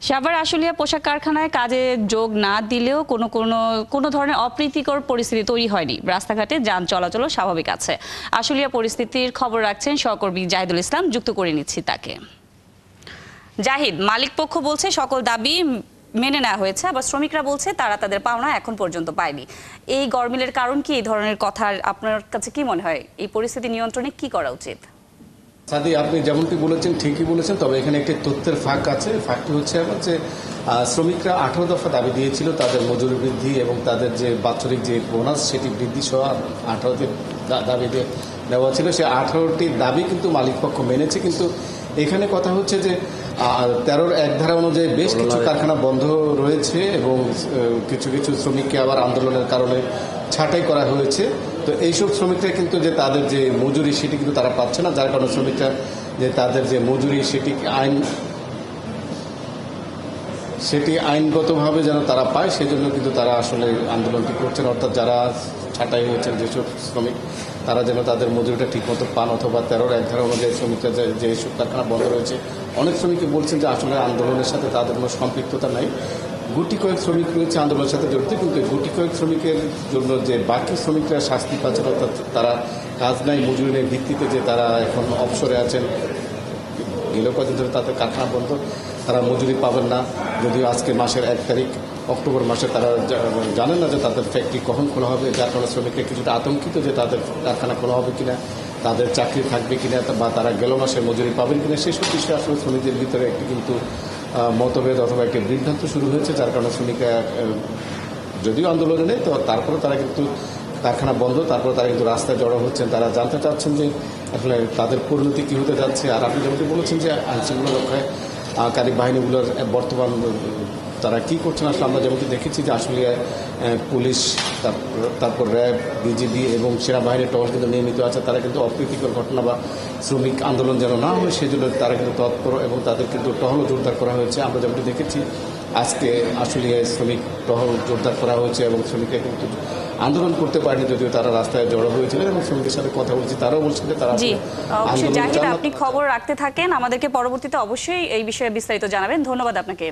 সাভার আশুলিয়া পোশাক কারখানায় কাজে যোগ না দিলেও কোনো ধরনের অপ্রীতিকর পরিস্থিতি তৈরি হয়নি। রাস্তাঘাটে যান চলাচলও স্বাভাবিক আছে। আশুলিয়া পরিস্থিতির খবর রাখছেন সহকর্মী জাহিদুল ইসলাম, যুক্ত করে নিচ্ছি তাকে। জাহিদ, মালিক পক্ষ বলছে সকল দাবি মেনে নেওয়া হয়েছে, আবার শ্রমিকরা বলছে তারা তাদের পাওনা এখন পর্যন্ত পায়নি। এই গরমিলের কারণ কি? এই ধরনের কথা আপনার কাছে কি মনে হয়? এই পরিস্থিতি নিয়ন্ত্রণে কি করা উচিত? সাদি, আপনি যেমনটি বলেছেন ঠিকই বলেছেন, তবে এখানে একটি তথ্যের ফাঁক আছে। ফাঁকটি হচ্ছে আমার যে শ্রমিকরা 18 দফা দাবি দিয়েছিল তাদের মজুরি বৃদ্ধি এবং তাদের যে বাৎসরিক যে বোনাস সেটি বৃদ্ধি সহ 18টি দাবি দেওয়া ছিল। সে 18টি দাবি কিন্তু মালিক পক্ষ মেনেছে, কিন্তু এখানে কথা হচ্ছে যে 13-র 1 ধারা অনুযায়ী বেশ কিছু কারখানা বন্ধ রয়েছে এবং কিছু কিছু শ্রমিককে আবার আন্দোলনের কারণে ছাঁটাই করা হয়েছে। তো এইসব শ্রমিকরা কিন্তু যে তাদের যে মজুরি সেটি কিন্তু তারা পাচ্ছে না, যার কারণে শ্রমিকরা যে তাদের যে মজুরি সেটি আইনগতভাবে যেন তারা পায় সেজন্য কিন্তু তারা আসলে আন্দোলনটি করছেন। অর্থাৎ যারা ছাঁটাই হয়েছেন যেসব শ্রমিক তারা যেন তাদের মজুরিটা ঠিকমতো পান, অথবা 13-র 1 ধারা অনুযায়ী শ্রমিকরা যেসব কারখানা বন্ধ রয়েছে। অনেক শ্রমিকই বলছেন যে আসলে আন্দোলনের সাথে তাদের কোনো সম্পৃক্ততা নাই। গুটি কয়েক শ্রমিক রয়েছে আন্দোলনের সাথে জড়িত, কিন্তু গুটি কয়েক শ্রমিকের জন্য যে বাকি শ্রমিকরা শাস্তি পাচ্ছেন, অর্থাৎ তারা কাজ নাই মজুরি নেই ভিত্তিতে যে তারা এখন অবসরে আছেন, গেলেও কদিন ধরে তাদের কারখানা বন্ধ, তারা মজুরি পাবেন না। যদিও আজকে মাসের 1 তারিখ অক্টোবর মাসে তারা জানেন না যে তাদের ফ্যাক্টরি কখন খোলা হবে, যার কারণে শ্রমিকরা কিছুটা আতঙ্কিত যে তাদের কারখানা খোলা হবে কিনা, তাদের চাকরি থাকবে কিনা, বা তারা গেল মাসে মজুরি পাবেন কিনা, সেসব বিষয়ে আসলে শ্রমিকদের ভিতরে একটি কিন্তু মতভেদ অথবা একটি বিভ্রান্ত শুরু হয়েছে। যার কারণে শ্রমিকরা যদিও আন্দোলনে নেই, তো তারপরে তারা কিন্তু কারখানা বন্ধ, তারপরে তারা কিন্তু রাস্তায় জড়ো হচ্ছেন। তারা জানতে চাচ্ছেন যে আসলে তাদের পরিণতি কী হতে যাচ্ছে। আর আপনি যেমনটি বলেছেন যে আইনশৃঙ্খলা রক্ষাকারী বাহিনীগুলোর বর্তমান তারা কী করছেন, আসলে আমরা যেমনটি দেখেছি যে আসলে পুলিশ, তারপর র্যাব, বিজিবি এবং সেনাবাহিনীর টহল কিন্তু নিয়মিত আছে। তারা কিন্তু অপ্রীতিকর ঘটনা বা শ্রমিক আন্দোলন যেন না হয় সেজন্য তারা কিন্তু তৎপর এবং তাদের কিন্তু টহলও জোরদার করা হয়েছে। আমরা যেমনটি দেখেছি আজকে আসলে শ্রমিক টহল জোরদার করা হয়েছে এবং শ্রমিকরা কিন্তু আন্দোলন করতে পারেনি, যদিও তারা রাস্তায় জড়ো হয়েছিলেন এবং শ্রমিকের সাথে কথা বলছি, তারাও বলছেন যে তারা জাহিদ, আপনি খবর রাখতে থাকেন, আমাদেরকে পরবর্তীতে অবশ্যই এই বিষয়ে বিস্তারিত জানাবেন। ধন্যবাদ আপনাকে।